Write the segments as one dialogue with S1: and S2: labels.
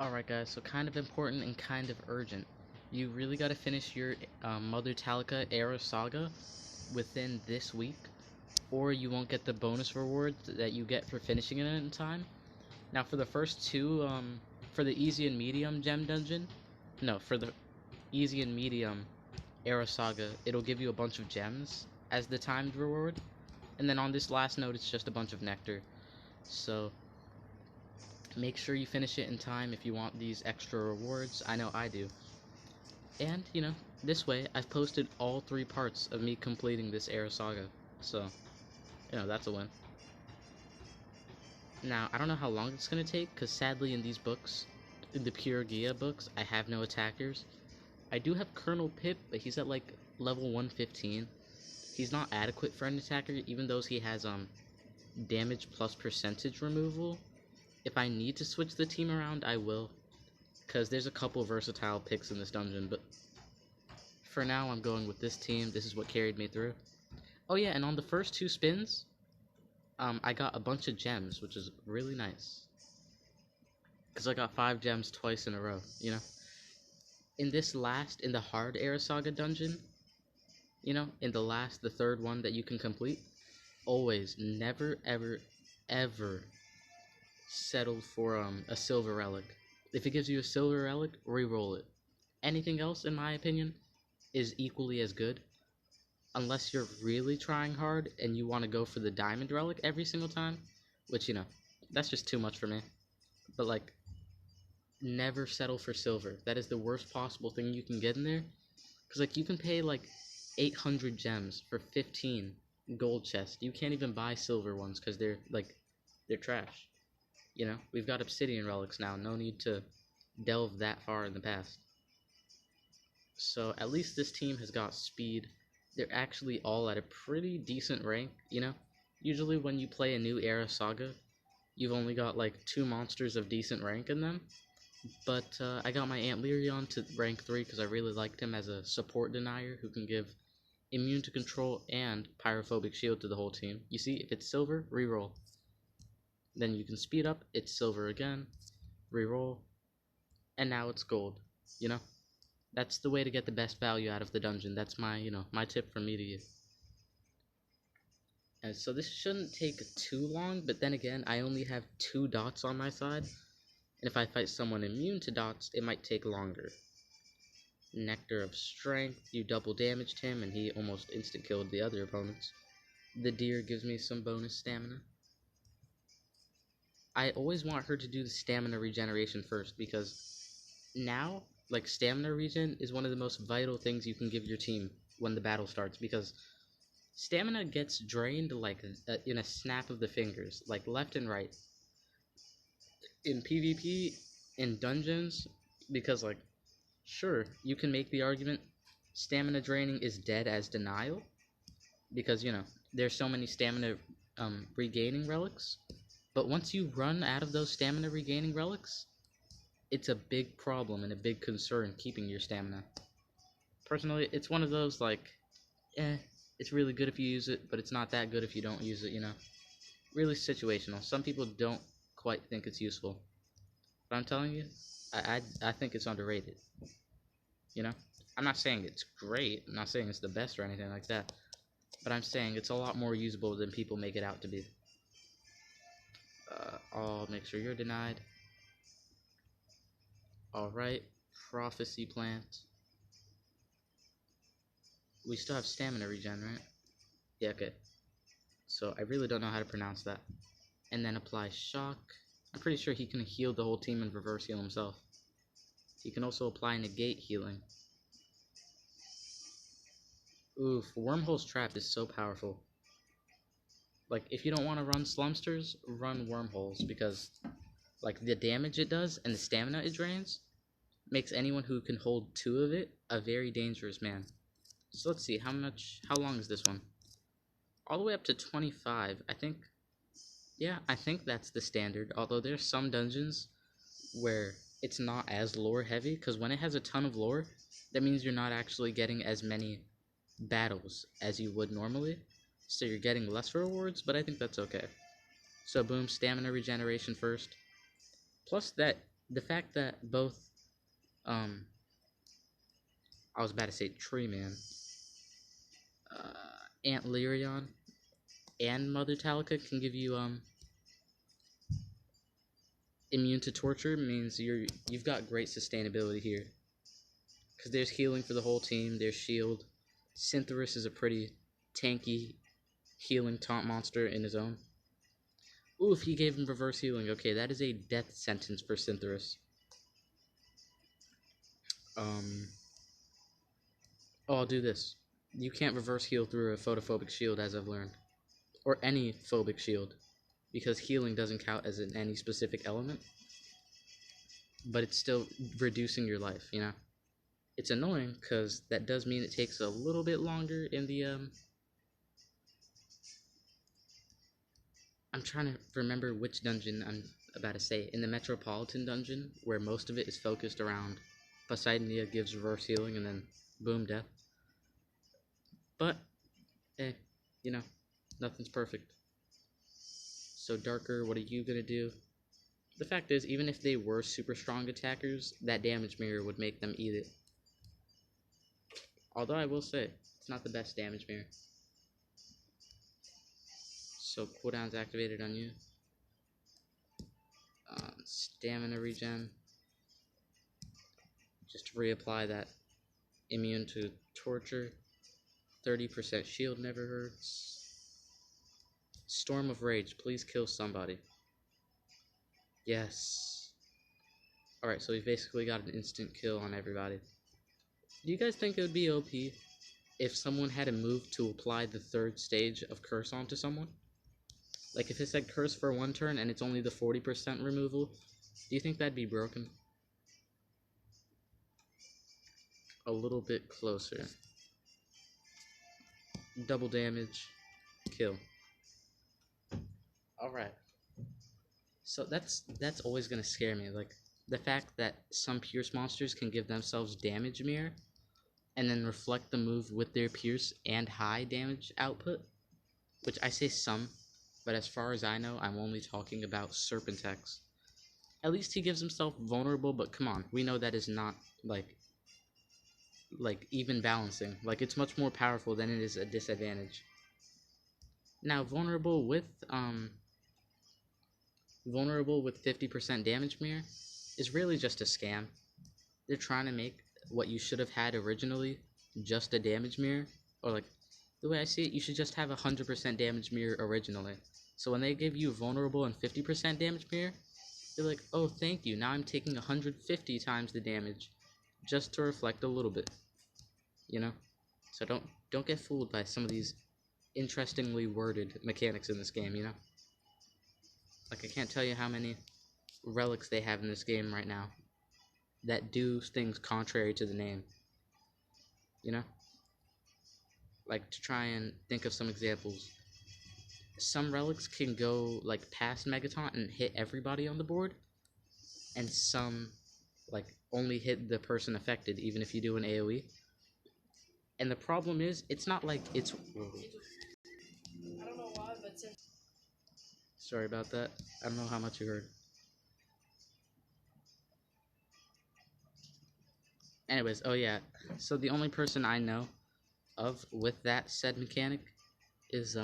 S1: Alright guys, so kind of important and kind of urgent. You really gotta finish your Mother Talika era saga within this week, or you won't get the bonus rewards that you get for finishing it in time. Now for the first two, for the easy and medium gem dungeon, no, for the easy and medium era saga, it'll give you a bunch of gems as the timed reward, and then on this last note, it's just a bunch of nectar. So make sure you finish it in time if you want these extra rewards. I know I do. And, this way, I've posted all 3 parts of me completing this era saga. So, that's a win. Now, I don't know how long it's going to take, because sadly in these books, in the Pure Gia books, I have no attackers. I do have Colonel Pip, but he's at, like, level 115. He's not adequate for an attacker, even though he has, damage plus percentage removal. If I need to switch the team around, I will, because there's a couple versatile picks in this dungeon, but for now, I'm going with this team. This is what carried me through. Oh yeah, and on the first 2 spins, I got a bunch of gems, which is really nice, because I got 5 gems twice in a row, In the hard era saga dungeon, in the third one that you can complete, always, never, ever, ever settle for a silver relic. If it gives you a silver relic, re-roll it. Anything else, in my opinion, is equally as good, unless you're really trying hard and you want to go for the diamond relic every single time, which, that's just too much for me. But, like, never settle for silver. That is the worst possible thing you can get in there, because, like, you can pay, like, 800 gems for 15 gold chests. You can't even buy silver ones, because they're trash. We've got obsidian relics now, no need to delve that far in the past. So at least this team has got speed. They're actually all at a pretty decent rank, Usually when you play a new era saga, you've only got like 2 monsters of decent rank in them. But I got my Antlerion to rank 3 because I really liked him as a support denier who can give immune to control and pyrophobic shield to the whole team. You see, if it's silver, reroll. Then you can speed up, it's silver again, reroll, and now it's gold, That's the way to get the best value out of the dungeon. That's my, my tip from me to you. And so this shouldn't take too long, but then again, I only have 2 dots on my side, and if I fight someone immune to dots, it might take longer. Nectar of Strength, you double damaged him, and he almost instant-killed the other opponents. The deer gives me some bonus stamina. I always want her to do the stamina regeneration first, because now, like, stamina regen is one of the most vital things you can give your team when the battle starts, because stamina gets drained, like, in a snap of the fingers, like, left and right. In PvP, in dungeons, because, like, sure, you can make the argument stamina draining is dead as denial, because, there's so many stamina regaining relics. But once you run out of those stamina regaining relics, it's a big problem and a big concern keeping your stamina. Personally, it's one of those, like, it's really good if you use it, but it's not that good if you don't use it, Really situational. Some people don't quite think it's useful. But I'm telling you, I think it's underrated. I'm not saying it's great, I'm not saying it's the best or anything like that, but I'm saying it's a lot more usable than people make it out to be. I'll make sure you're denied. Alright, Prophecy Plant. We still have stamina regen, right? Yeah, okay. So I really don't know how to pronounce that. And then apply Shock. I'm pretty sure he can heal the whole team and reverse heal himself. He can also apply Negate healing. Oof, Wormhole's Trap is so powerful. Like, if you don't want to run Slumsters, run Wormholes, because, like, the damage it does and the stamina it drains makes anyone who can hold 2 of it a very dangerous man. So let's see, how long is this one? All the way up to 25, I think. Yeah, I think that's the standard, although there's some dungeons where it's not as lore heavy, because when it has a ton of lore, that means you're not actually getting as many battles as you would normally. So you're getting less rewards, but I think that's okay. So boom, stamina regeneration first. Plus that The fact that both, I was about to say Tree Man, Aunt Lyrion, and Mother Talika can give you, immune to torture means you've got great sustainability here. Because there's healing for the whole team, there's shield. Syntheris is a pretty tanky healing taunt monster in his own. Ooh, if he gave him reverse healing, okay, that is a death sentence for Syntheris. Oh, I'll do this. You can't reverse heal through a photophobic shield, as I've learned. Or any phobic shield. Because healing doesn't count as in any specific element. But it's still reducing your life, you know? It's annoying, because that does mean it takes a little bit longer in the, I'm trying to remember which dungeon I'm about to say. In the Metropolitan dungeon, where most of it is focused around Poseidonia gives reverse healing and then boom, death. But, hey, you know, nothing's perfect. So Darker, what are you gonna do? The fact is, even if they were super strong attackers, that damage mirror would make them eat it. Although I will say, it's not the best damage mirror. So cooldown's activated on you. Stamina regen. Just to reapply that immune to torture. 30% shield never hurts. Storm of Rage, please kill somebody. Yes. Alright, so we've basically got an instant kill on everybody. Do you guys think it would be OP if someone had a move to apply the third stage of Curse onto someone? Like if it said Curse for one turn and it's only the 40% removal, do you think that'd be broken? A little bit closer. Double damage. Kill. Alright. So that's always gonna scare me. Like the fact that some Pierce monsters can give themselves damage mirror and then reflect the move with their Pierce and high damage output. Which I say some, but as far as I know, I'm only talking about Serpentex. At least he gives himself vulnerable, but come on, we know that is not like even balancing. Like it's much more powerful than it is a disadvantage. Now vulnerable with 50% damage mirror is really just a scam. They're trying to make what you should have had originally just a damage mirror, or like the way I see it, you should just have 100% damage mirror originally. So when they give you vulnerable and 50% damage mirror, you're like, oh, thank you. Now I'm taking 150 times the damage just to reflect a little bit. You know? So don't get fooled by some of these interestingly worded mechanics in this game, you know? Like I can't tell you how many relics they have in this game right now that do things contrary to the name. You know? Like to try and think of some examples. Some relics can go like past Megataunt and hit everybody on the board, and some like only hit the person affected even if you do an AoE. And the problem is, it's not like it's... I don't know why, but sorry about that. I don't know how much you heard. Anyways, oh yeah. So the only person I know of with that said mechanic is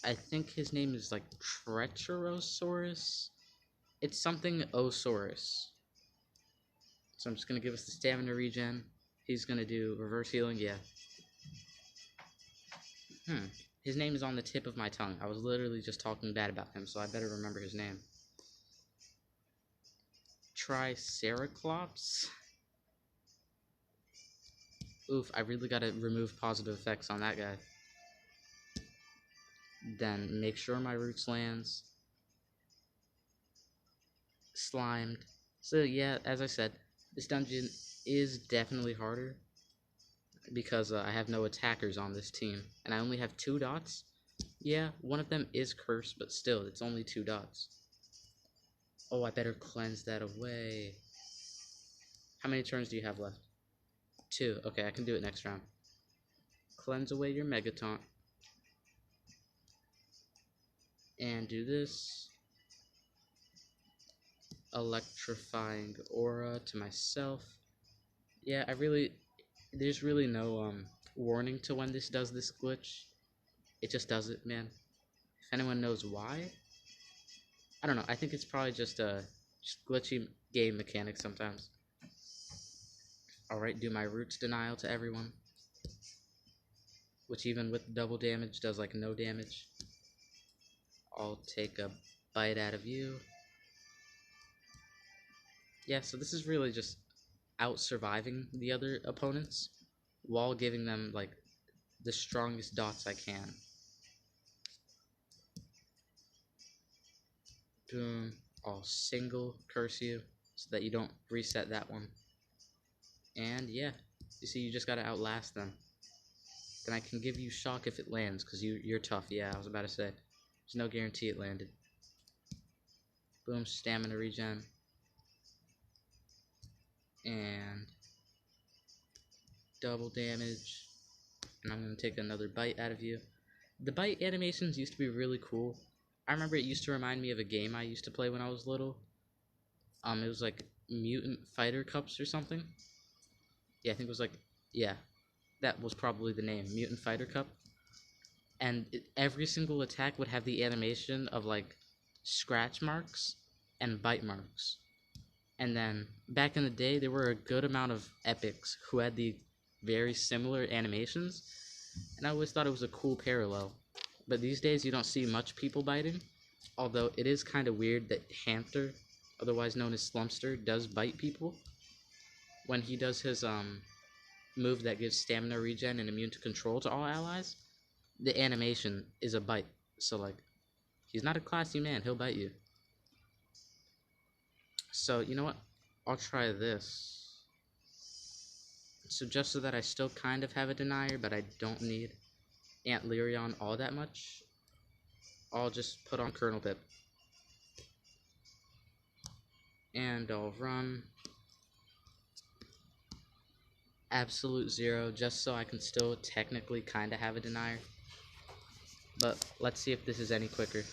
S1: I think his name is like Treacherosaurus. It's something Osaurus. So I'm just gonna give us the stamina regen. He's gonna do reverse healing, yeah. His name is on the tip of my tongue. I was literally just talking bad about him, so I better remember his name. Triceraclops? Oof, I really gotta remove positive effects on that guy. Then make sure my roots lands. Slimed. So yeah, as I said, this dungeon is definitely harder because I have no attackers on this team, and I only have 2 dots. Yeah, one of them is cursed, but still, it's only 2 dots. Oh, I better cleanse that away. How many turns do you have left? 2. Okay, I can do it next round. Cleanse away your Megataunt. And do this. electrifying aura to myself. Yeah, there's really no warning to when this does this glitch. It just does it, man. If anyone knows why, I don't know. I think it's probably just glitchy game mechanic sometimes. Alright, do my roots denial to everyone. Which even with double damage does like no damage. I'll take a bite out of you. Yeah, so this is really just out surviving the other opponents while giving them like the strongest dots I can. Boom. I'll single curse you so that you don't reset that one. And yeah, you see, you just gotta outlast them. Then I can give you shock if it lands, because you're tough. Yeah, I was about to say. There's no guarantee it landed. Boom, stamina regen. And double damage. And I'm going to take another bite out of you. The bite animations used to be really cool. I remember it used to remind me of a game I used to play when I was little. It was like Mutant Fighter Cups or something. Yeah, I think it was like, yeah, that was probably the name, Mutant Fighter Cup. And every single attack would have the animation of like scratch marks and bite marks. And then back in the day, there were a good amount of epics who had the very similar animations, and I always thought it was a cool parallel. But these days, you don't see much people biting, although it is kind of weird that Hamster, otherwise known as Slumpster, does bite people. When he does his move that gives stamina regen and immune to control to all allies, the animation is a bite. So like, he's not a classy man, he'll bite you. So, you know what? I'll try this. So just so that I still kind of have a denier, but I don't need Aunt Lyrion all that much, I'll just put on Colonel Pip. And I'll run Absolute Zero, just so I can still technically kind of have a denier. But let's see if this is any quicker.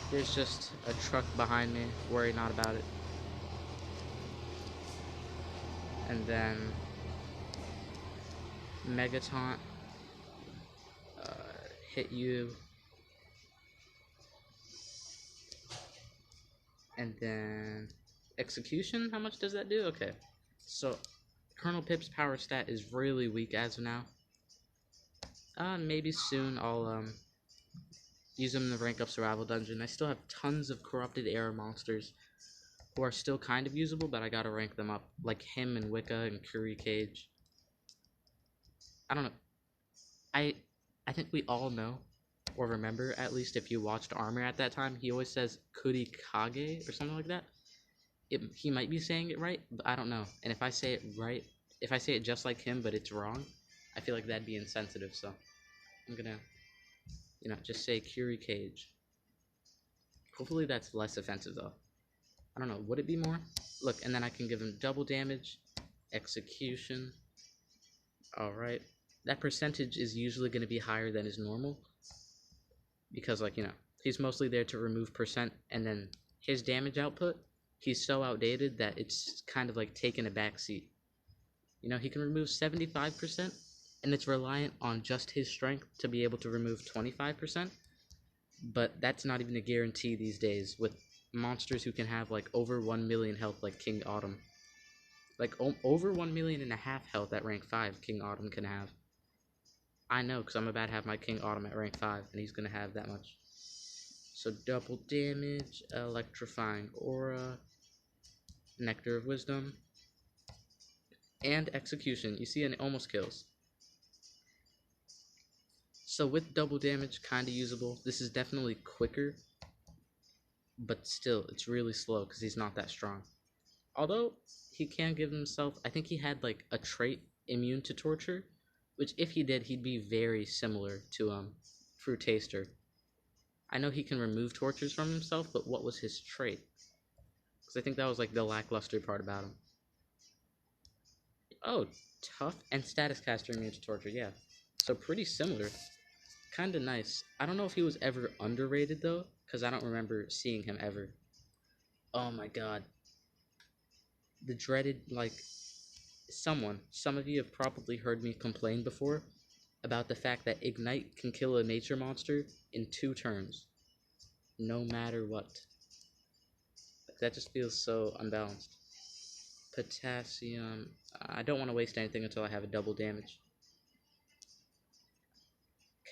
S1: There's just a truck behind me. Worry not about it. And then Mega Taunt. Hit you. And then Execution. How much does that do? Okay. So Colonel Pip's power stat is really weak as of now. Maybe soon I'll use them in the rank up survival dungeon. I still have tons of corrupted air monsters who are still kind of usable, but I gotta rank them up, like him and Wicca and Curry Cage. I don't know. I think we all know, or remember at least if you watched Armor at that time, he always says Kurikage or something like that. He might be saying it right, but I don't know. And if I say it right, if I say it just like him but it's wrong, I feel like that'd be insensitive, so I'm gonna, you know, just say Curry Cage. Hopefully that's less offensive though. I don't know, would it be more? Look, and then I can give him double damage, execution. Alright. That percentage is usually going to be higher than is normal. Because, like, you know, he's mostly there to remove percent, and then his damage output, he's so outdated that it's kind of like taking a back seat. You know, he can remove 75%, and it's reliant on just his strength to be able to remove 25%. But that's not even a guarantee these days with monsters who can have like over 1 million health like King Autumn. Like over 1.5 million health at rank 5 King Autumn can have. I know, because I'm about to have my King Autumn at rank 5, and he's going to have that much. So double damage, electrifying aura, nectar of wisdom, and execution. You see, and it almost kills. So with double damage, kind of usable. This is definitely quicker, but still, it's really slow because he's not that strong. Although, he can give himself, I think he had like a trait immune to torture, which if he did, he'd be very similar to Fruit Taster. I know he can remove tortures from himself, but what was his trait? Because I think that was like the lackluster part about him. Oh, tough and status caster immune to torture, yeah. So pretty similar. kind of nice. I don't know if he was ever underrated though, because I don't remember seeing him ever. Oh my god. The dreaded, like, some of you have probably heard me complain before about the fact that Ignite can kill a nature monster in 2 turns, no matter what. That just feels so unbalanced. Potassium. I don't want to waste anything until I have a double damage.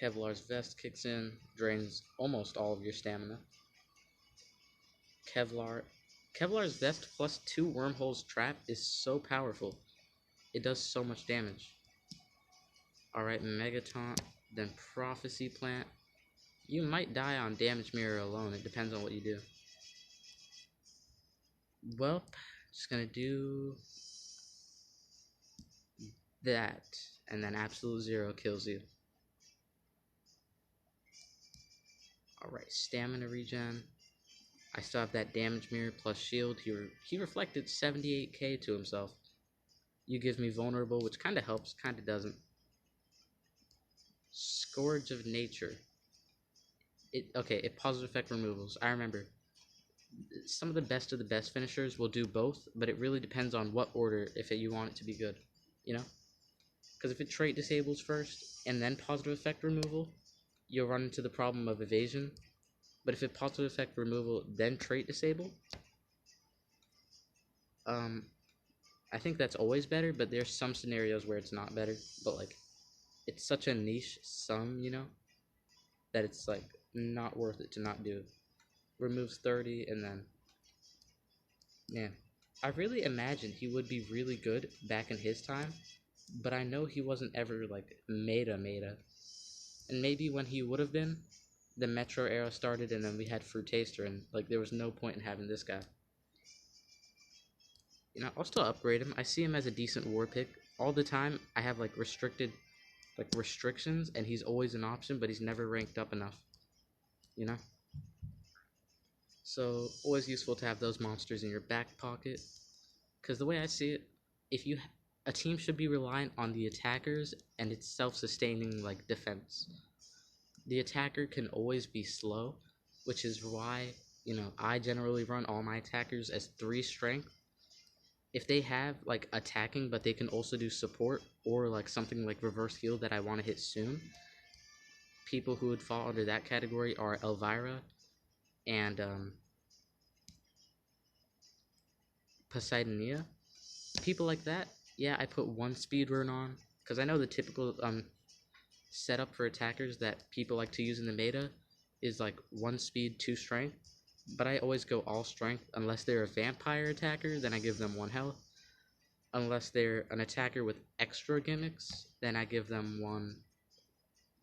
S1: Kevlar's Vest kicks in, drains almost all of your stamina. Kevlar's Vest plus 2 Wormholes Trap is so powerful. It does so much damage. Alright, Mega Taunt, then Prophecy Plant. You might die on Damage Mirror alone, it depends on what you do. Well, just gonna do that, and then Absolute Zero kills you. Alright, Stamina Regen. I still have that Damage Mirror plus Shield. He reflected 78k to himself. You give me Vulnerable, which kind of helps, kind of doesn't. Scourge of Nature. It positive effect removals. I remember. Some of the best finishers will do both, but it really depends on what order if you want it to be good, you know? Because if it trait disables first, and then positive effect removal, you'll run into the problem of evasion. But if it positive effect removal, then trait disable, I think that's always better, but there's some scenarios where it's not better. But, like, it's such a niche sum, you know, that it's, like, not worth it to not do it. Removes 30, and then, man, I really imagined he would be really good back in his time, but I know he wasn't ever, like, meta. And maybe when he would have been, the Metro era started, and then we had Fruit Taster, and, like, there was no point in having this guy. You know, I'll still upgrade him. I see him as a decent war pick. All the time, I have, like, restrictions, and he's always an option, but he's never ranked up enough, you know? So, always useful to have those monsters in your back pocket. Because the way I see it, a team should be reliant on the attackers and its self-sustaining, like, defense. The attacker can always be slow, which is why, you know, I generally run all my attackers as 3 strength. If they have, like, attacking, but they can also do support, or, like, something like reverse heal that I want to hit soon, people who would fall under that category are Elvira and, Poseidonia. People like that, yeah, I put 1 speed rune on, because I know the typical, setup for attackers that people like to use in the meta is, like, 1 speed, 2 strength. But I always go all strength. Unless they're a vampire attacker, then I give them 1 health. Unless they're an attacker with extra gimmicks, then I give them 1,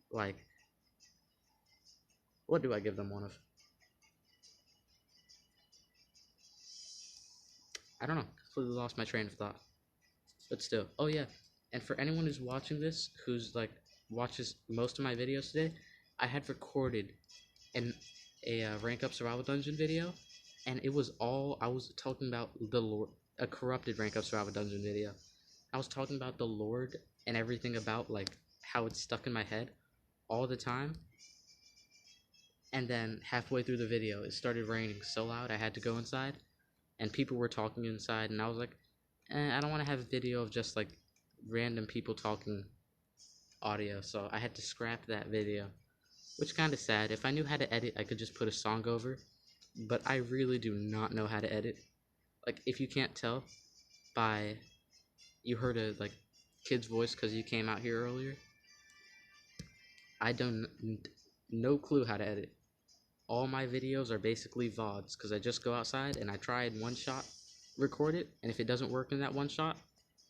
S1: like, what do I give them 1 of? I don't know, completely lost my train of thought. But still, oh yeah, and for anyone who's watching this, who's, like, watches most of my videos today, I had recorded a rank up survival dungeon video, and it was all, I was talking about the Lord, a corrupted rank up survival dungeon video. I was talking about the Lord and everything about, like, how it's stuck in my head all the time. And then halfway through the video, it started raining so loud I had to go inside, and people were talking inside, and I was like, I don't want to have a video of just, like, random people talking audio, so I had to scrap that video. Which kind of sad. If I knew how to edit, I could just put a song over. But I really do not know how to edit. Like, if you can't tell by you heard a, like, kid's voice because you came out here earlier, I don't no clue how to edit. All my videos are basically VODs because I just go outside and I try in 1 shot, record it, and if it doesn't work in that 1 shot,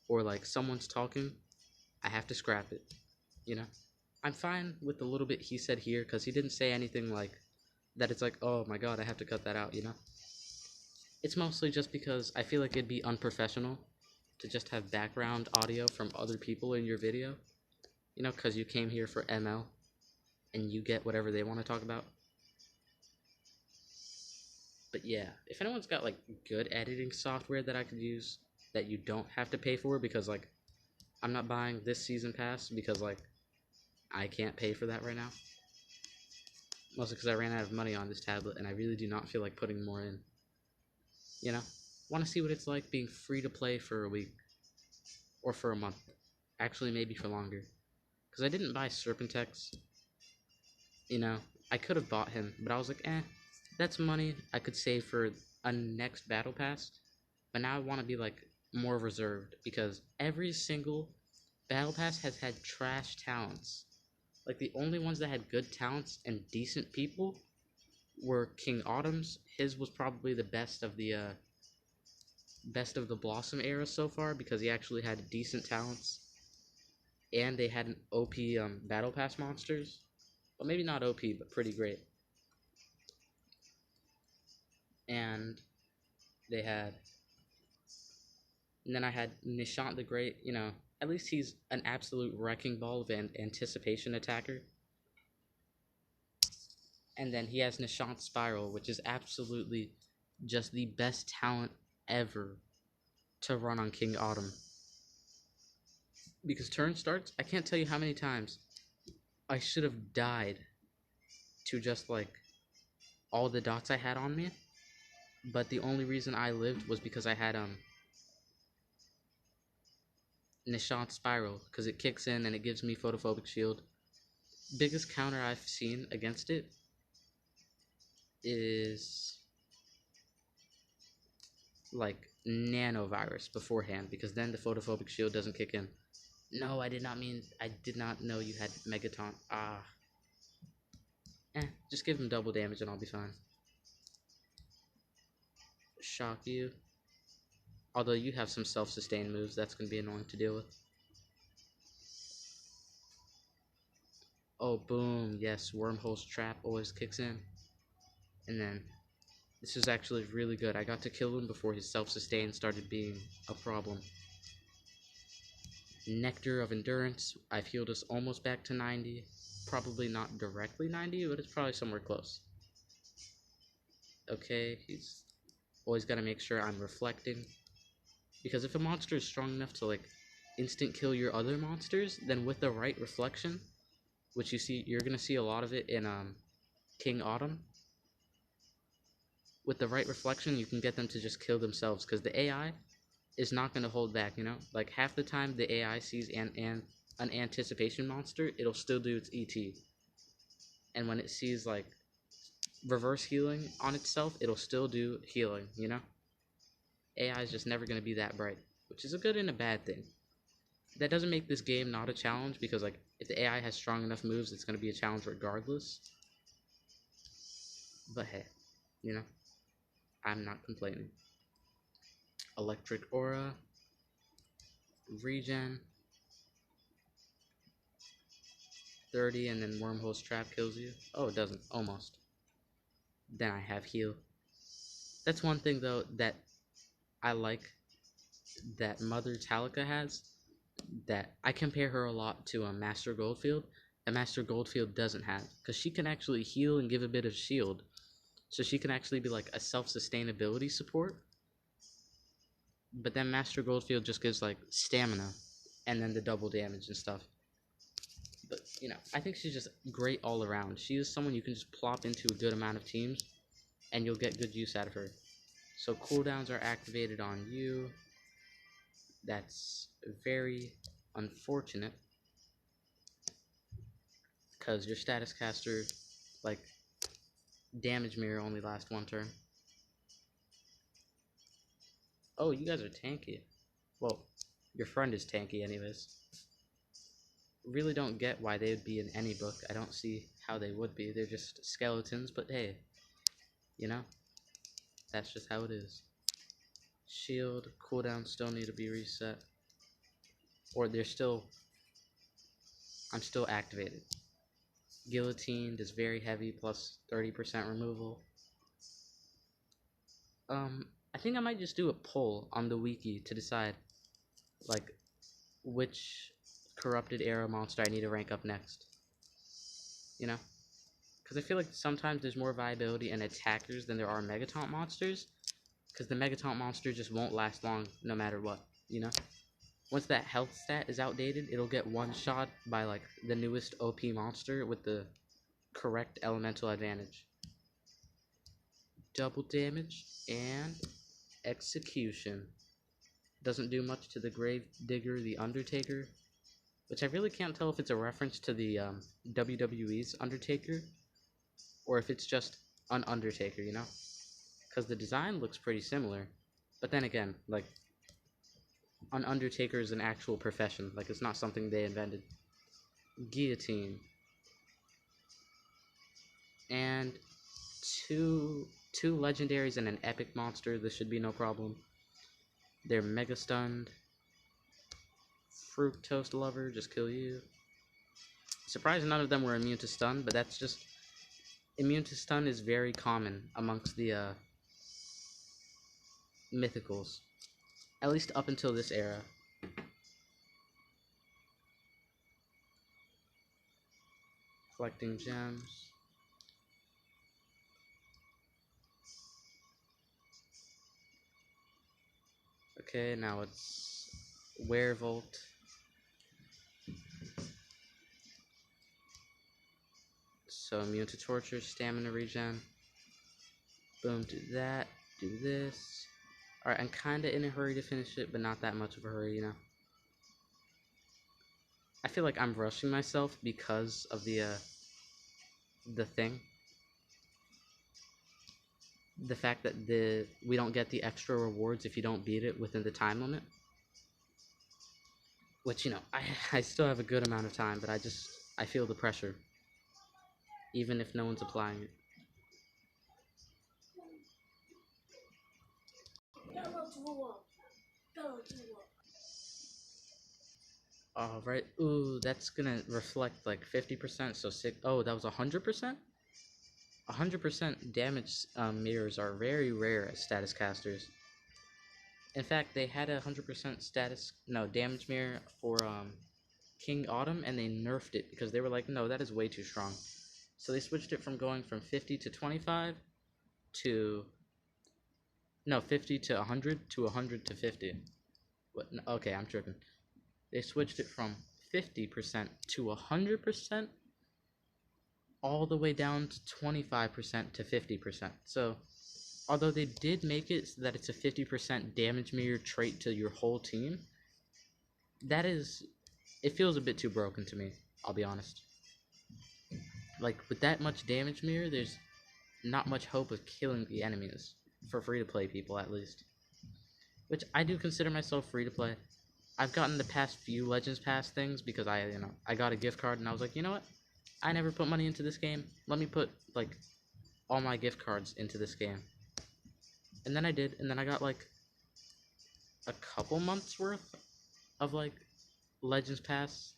S1: or, like, someone's talking, I have to scrap it, you know? I'm fine with the little bit he said here, because he didn't say anything like that it's like, oh my god, I have to cut that out, you know? It's mostly just because I feel like it'd be unprofessional to just have background audio from other people in your video, you know, because you came here for ML, and you get whatever they want to talk about. But yeah, if anyone's got, like, good editing software that I could use that you don't have to pay for, because, like, I'm not buying this season pass because, like, I can't pay for that right now. Mostly because I ran out of money on this tablet, and I really do not feel like putting more in. You know? Want to see what it's like being free to play for a week. Or for a month. Actually, maybe for longer. Because I didn't buy Serpentex. You know, I could have bought him, but I was like, that's money I could save for a next battle pass. But now I want to be like more reserved because every single battle pass has had trash talents. Like the only ones that had good talents and decent people were King Autumn's. His was probably the best of the Blossom era so far because he actually had decent talents, and they had an OP battle pass monsters. Well, maybe not OP, but pretty great. And they had, and then I had Nishant the Great. You know, at least he's an absolute wrecking ball of an anticipation attacker. And then he has Nishant Spiral, which is absolutely just the best talent ever to run on King Autumn. Because turn starts, I can't tell you how many times I should have died to just like all the dots I had on me. But the only reason I lived was because I had Nishant Spiral, because it kicks in and it gives me photophobic shield. Biggest counter I've seen against it is like nanovirus beforehand, because then the photophobic shield doesn't kick in. No, I did not know you had Megaton. Just give him double damage and I'll be fine. Shock you. Although you have some self-sustained moves, that's going to be annoying to deal with. Oh, boom. Yes, Wormhole's Trap always kicks in. And then, this is actually really good. I got to kill him before his self-sustain started being a problem. Nectar of Endurance. I've healed us almost back to 90. Probably not directly 90, but it's probably somewhere close. Okay, he's always got to make sure I'm reflecting. Because if a monster is strong enough to, like, instant kill your other monsters, then with the right reflection, which you're going to see a lot of it in King Autumn, with the right reflection, you can get them to just kill themselves, because the AI is not going to hold back, you know? Like, half the time the AI sees an anticipation monster, it'll still do its ET. And when it sees, like, reverse healing on itself, it'll still do healing, you know? AI is just never going to be that bright, which is a good and a bad thing. That doesn't make this game not a challenge, because, like, if the AI has strong enough moves, it's going to be a challenge regardless. But hey, you know, I'm not complaining. Electric Aura, Regen, 30, and then Wormhole's Trap kills you. Oh, it doesn't. Almost. Then I have Heal. That's one thing, though, that I like that Mother Talika has, that I compare her a lot to a Master Goldfield, that Master Goldfield doesn't have, because she can actually heal and give a bit of shield. So she can actually be like a self-sustainability support. But then Master Goldfield just gives like stamina and then the double damage and stuff. But, you know, I think she's just great all around. She is someone you can just plop into a good amount of teams and you'll get good use out of her. So cooldowns are activated on you. That's very unfortunate, because your status caster, like, damage mirror only lasts one turn. Oh, you guys are tanky. Well, your friend is tanky anyways. Really don't get why they would be in any book. I don't see how they would be. They're just skeletons, but hey, you know, that's just how it is. Shield, cooldown still need to be reset. Or I'm still activated. Guillotined is very heavy, plus 30% removal. I think I might just do a poll on the wiki to decide, like, which corrupted arrow monster I need to rank up next. You know? Because I feel like sometimes there's more viability in attackers than there are Megataunt monsters. Because the Megataunt monster just won't last long no matter what, you know? Once that health stat is outdated, it'll get one shot by, like, the newest OP monster with the correct elemental advantage. Double damage and execution. Doesn't do much to the Grave Digger, the Undertaker, which I really can't tell if it's a reference to the WWE's Undertaker or if it's just an Undertaker, you know? Because the design looks pretty similar. But then again, like, an Undertaker is an actual profession. Like, it's not something they invented. Guillotine. And two legendaries and an epic monster. This should be no problem. They're mega stunned. Fructose lover, just kill you. Surprised none of them were immune to stun, but that's just... Immune to stun is very common amongst the mythicals. At least up until this era. Collecting gems. Okay, now it's Werebolt. So immune to torture, stamina regen. Boom, do that, do this. Alright, I'm kinda in a hurry to finish it, but not that much of a hurry, you know. I feel like I'm rushing myself because of the thing. The fact that we don't get the extra rewards if you don't beat it within the time limit. Which, you know, I still have a good amount of time, but I feel the pressure. Even if no one's applying it. Alright, ooh, that's gonna reflect like 50%, so oh, that was 100%? 100% damage mirrors are very rare as status casters. In fact, they had a 100% damage mirror for King Autumn, and they nerfed it because they were like, no, that is way too strong. So they switched it from going from 50 to 25 to... No, 50 to 100 to 100 to 50. What? No, okay, I'm tripping. They switched it from 50% to 100%, all the way down to 25% to 50%. So, although they did make it so that it's a 50% damage mirror trait to your whole team, it feels a bit too broken to me, I'll be honest. Like, with that much damage mirror, there's not much hope of killing the enemies, for free-to-play people at least. Which, I do consider myself free-to-play. I've gotten the past few Legends Pass things because I got a gift card and I was like, you know what? I never put money into this game. Let me put, like, all my gift cards into this game. And then I did, and then I got, like, a couple months worth of, like, Legends Pass.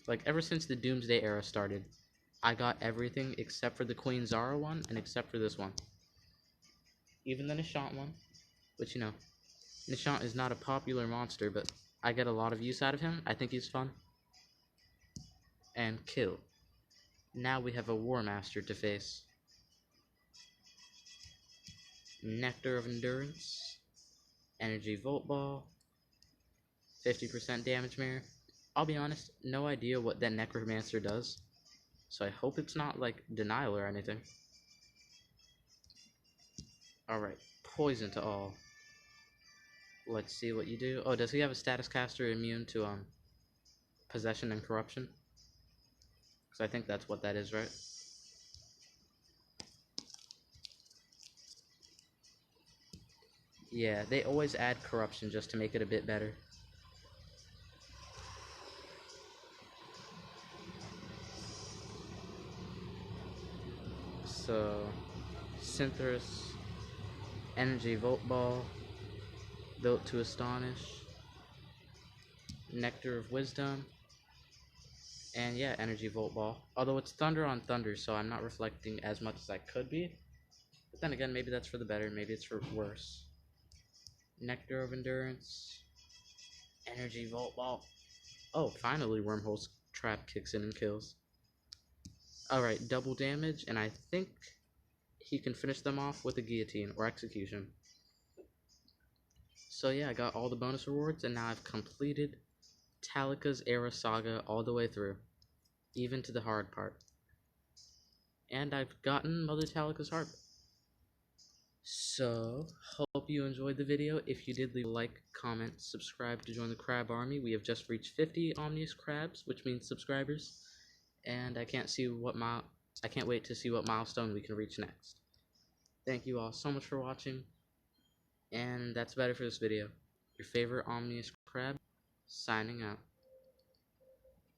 S1: Like, ever since the Doomsday era started, I got everything except for the Queen Zara one and except for this one. Even the Nishant one, which, you know, Nishant is not a popular monster, but I get a lot of use out of him. I think he's fun. And kill. Now we have a War Master to face. Nectar of Endurance. Energy Volt Ball. 50% damage mirror. I'll be honest, no idea what that Necromancer does. So I hope it's not like denial or anything. Alright, poison to all. Let's see what you do. Oh, does he have a status caster immune to possession and corruption? Because I think that's what that is, right? Yeah, they always add corruption just to make it a bit better. So, Synthras, Energy Volt Ball, Built to Astonish, Nectar of Wisdom, and yeah, Energy Volt Ball. Although it's Thunder on Thunder, so I'm not reflecting as much as I could be. But then again, maybe that's for the better, maybe it's for worse. Nectar of Endurance, Energy Volt Ball. Oh, finally Wormhole's Trap kicks in and kills. Alright, double damage, and I think he can finish them off with a guillotine or execution. So yeah, I got all the bonus rewards, and now I've completed Talika's era saga all the way through, even to the hard part. and I've gotten Mother Talika's harp. So, hope you enjoyed the video. If you did, leave a like, comment, subscribe to join the crab army. We have just reached 50 Omni-Crabs, which means subscribers, and I can't wait to see what milestone we can reach next. Thank you all so much for watching, and that's about it for this video. Your favorite Omni-Crab, signing out.